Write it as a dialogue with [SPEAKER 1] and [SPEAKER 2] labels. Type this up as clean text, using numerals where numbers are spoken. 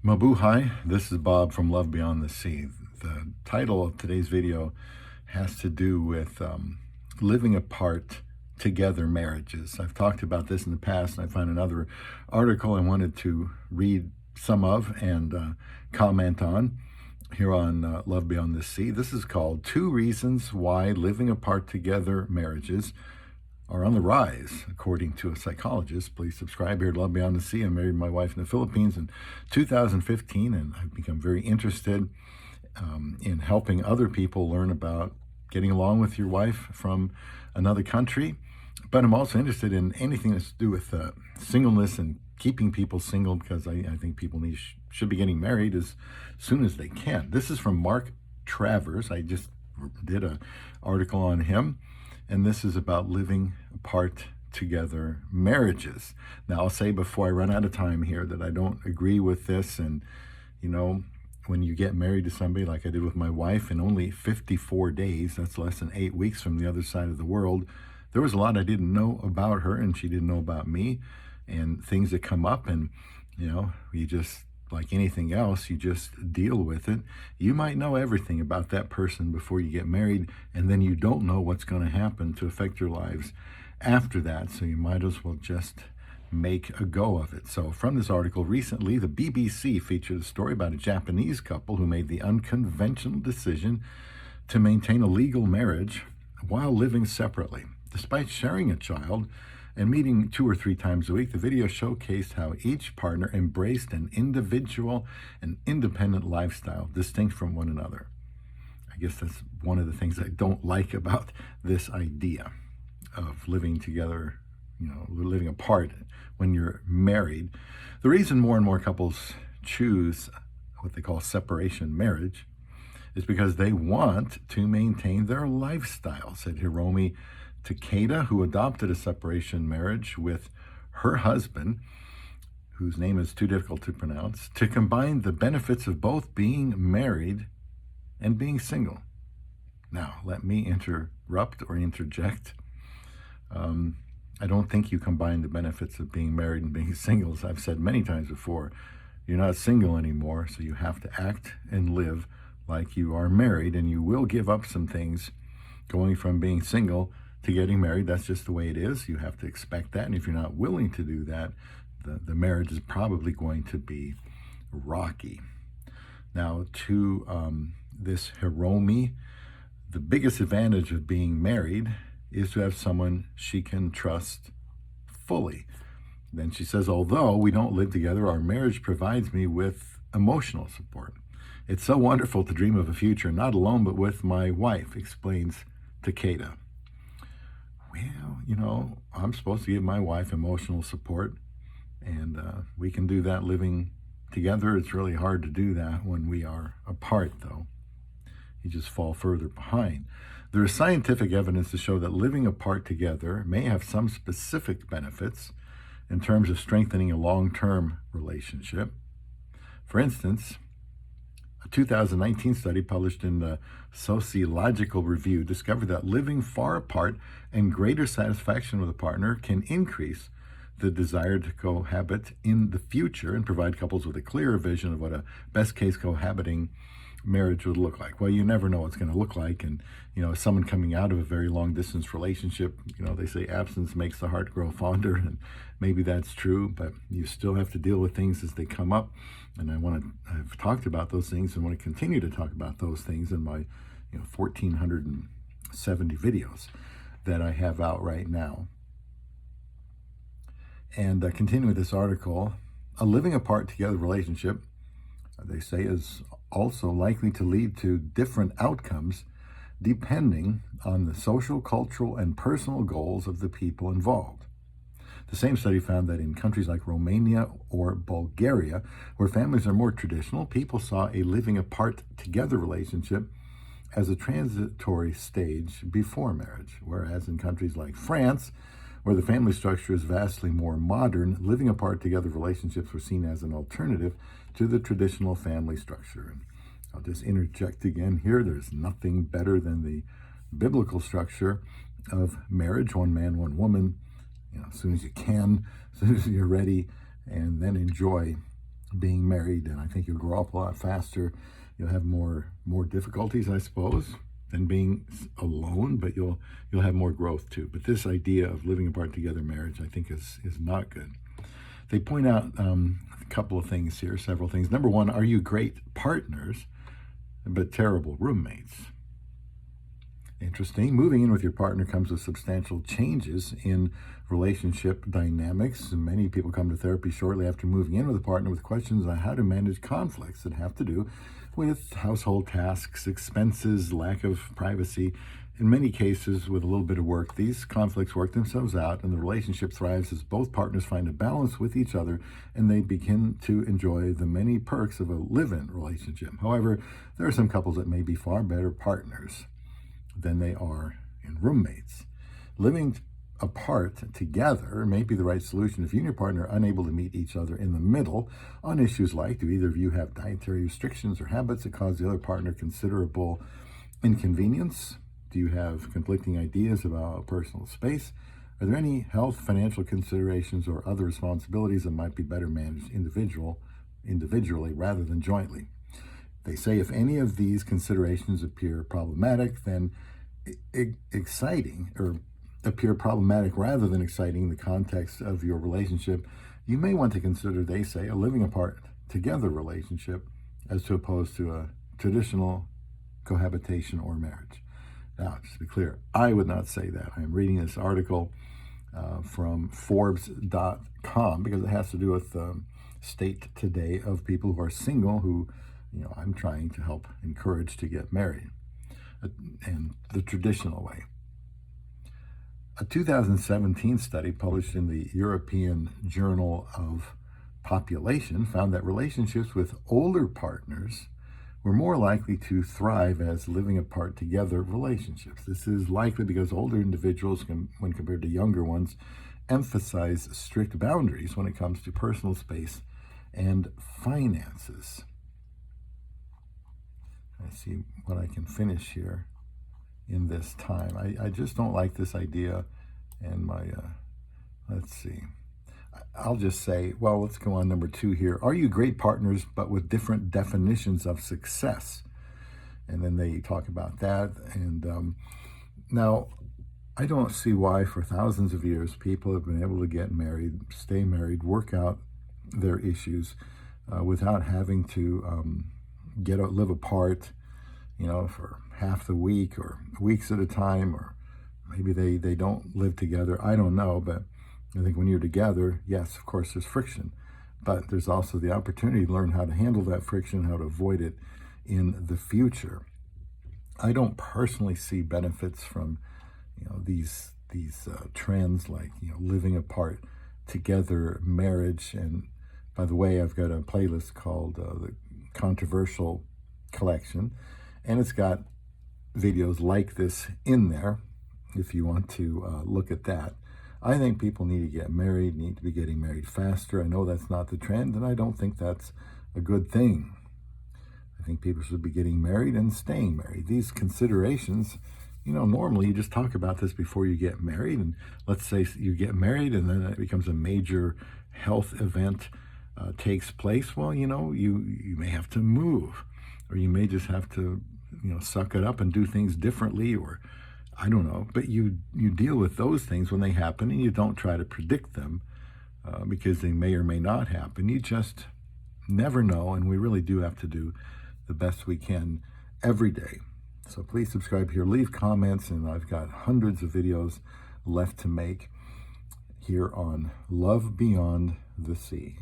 [SPEAKER 1] Mabuhay, this is Bob from Love Beyond the Sea. The title of today's video has to do with living apart together marriages. I've talked about this in the past, and I found another article I wanted to read some of and comment on here on Love Beyond the Sea. This is called 2 Reasons Why Living Apart Together Marriages are on the rise, according to a psychologist. Please subscribe here to Love Beyond the Sea. I married my wife in the Philippines in 2015, and I've become very interested in helping other people learn about getting along with your wife from another country. But I'm also interested in anything that's to do with singleness and keeping people single, because I think people should be getting married as soon as they can. This is from Mark Travers. I just did an article on him. And this is about living apart together marriages. Now, I'll say before I run out of time here that I don't agree with this. And, you know, when you get married to somebody like I did with my wife in only 54 days, that's less than 8 weeks from the other side of the world, there was a lot I didn't know about her and she didn't know about me, and things that come up, and, you know, you just, like anything else, you just deal with it. You might know everything about that person before you get married, and then you don't know what's going to happen to affect your lives after that. So you might as well just make a go of it. So from this article, recently the BBC featured a story about a Japanese couple who made the unconventional decision to maintain a legal marriage while living separately. Despite sharing a child and meeting 2 or 3 times a week, the video showcased how each partner embraced an individual and independent lifestyle distinct from one another. I guess that's one of the things I don't like about this idea of living together, you know, living apart when you're married. The reason more and more couples choose what they call separation marriage is because they want to maintain their lifestyle, said Hiromi Takeda, who adopted a separation marriage with her husband, whose name is too difficult to pronounce, to combine the benefits of both being married and being single. Now, let me interrupt or interject. I don't think you combine the benefits of being married and being single. As I've said many times before, you're not single anymore, so you have to act and live like you are married, and you will give up some things going from being single to getting married. That's just the way it is. You have to expect that. And if you're not willing to do that, the marriage is probably going to be rocky. Now, to this Hiromi, the biggest advantage of being married is to have someone she can trust fully. Then she says, although we don't live together, our marriage provides me with emotional support. It's so wonderful to dream of a future, not alone, but with my wife, explains Takeda. Well, you know, I'm supposed to give my wife emotional support, and we can do that living together. It's really hard to do that when we are apart, though. You just fall further behind. There is scientific evidence to show that living apart together may have some specific benefits in terms of strengthening a long-term relationship. For instance, a 2019 study published in the Sociological Review discovered that living far apart and greater satisfaction with a partner can increase the desire to cohabit in the future and provide couples with a clearer vision of what a best-case cohabiting marriage would look like. Well, you never know what it's going to look like, and, you know, someone coming out of a very long-distance relationship, you know, they say absence makes the heart grow fonder, and maybe that's true, but you still have to deal with things as they come up. And I've talked about those things and want to continue to talk about those things in my 1,470 videos that I have out right now. And continue with this article, a living apart together relationship, they say, is also likely to lead to different outcomes depending on the social, cultural, and personal goals of the people involved. The same study found that in countries like Romania or Bulgaria, where families are more traditional, people saw a living apart together relationship as a transitory stage before marriage, whereas in countries like France, where the family structure is vastly more modern, living apart together relationships were seen as an alternative to the traditional family structure. And I'll just interject again here. There's nothing better than the biblical structure of marriage, one man, one woman, as soon as you can, as soon as you're ready, and then enjoy being married, and I think you'll grow up a lot faster. You'll have more difficulties, I suppose, than being alone, but you'll have more growth too. But this idea of living apart together marriage, I think, is not good. They point out a couple of things here, several things. Number one, are you great partners but terrible roommates? Interesting. Moving in with your partner comes with substantial changes in relationship dynamics. And many people come to therapy shortly after moving in with a partner with questions on how to manage conflicts that have to do with household tasks, expenses, lack of privacy. In many cases, with a little bit of work, these conflicts work themselves out and the relationship thrives as both partners find a balance with each other and they begin to enjoy the many perks of a live-in relationship. However, there are some couples that may be far better partners than they are in roommates. Living apart together may be the right solution if you and your partner are unable to meet each other in the middle on issues like, do either of you have dietary restrictions or habits that cause the other partner considerable inconvenience? Do you have conflicting ideas about personal space? Are there any health, financial considerations, or other responsibilities that might be better managed individually rather than jointly? They say if any of these considerations appear problematic, then appear problematic rather than exciting in the context of your relationship, you may want to consider, they say, a living apart together relationship as opposed to a traditional cohabitation or marriage. Now, just to be clear, I would not say that. I'm reading this article from Forbes.com because it has to do with the state today of people who are single who, I'm trying to help encourage to get married and the traditional way. A 2017 study published in the European Journal of Population found that relationships with older partners were more likely to thrive as living apart together relationships. This is likely because older individuals, when compared to younger ones, emphasize strict boundaries when it comes to personal space and finances. I see what I can finish here in this time. I just don't like this idea, and let's see. I'll just say, well, let's go on number 2 here. Are you great partners but with different definitions of success? And then they talk about that. And now, I don't see why for thousands of years people have been able to get married, stay married, work out their issues without having to live apart, for half the week or weeks at a time, or maybe they don't live together. I don't know, but I think when you're together, yes, of course, there's friction, but there's also the opportunity to learn how to handle that friction, how to avoid it in the future. I don't personally see benefits from, these trends like, living apart together marriage. And by the way, I've got a playlist called the Controversial Collection, and it's got videos like this in there if you want to look at that. I think people need to get married, need to be getting married faster. I know that's not the trend, and I don't think that's a good thing. I think people should be getting married and staying married. These considerations, normally you just talk about this before you get married, and let's say you get married and then it becomes a major health event takes place. Well, you may have to move, or you may just have to, suck it up and do things differently, or I don't know. But you deal with those things when they happen, and you don't try to predict them because they may or may not happen. You just never know, and we really do have to do the best we can every day. So please subscribe here, leave comments, and I've got hundreds of videos left to make here on Love Beyond the Sea.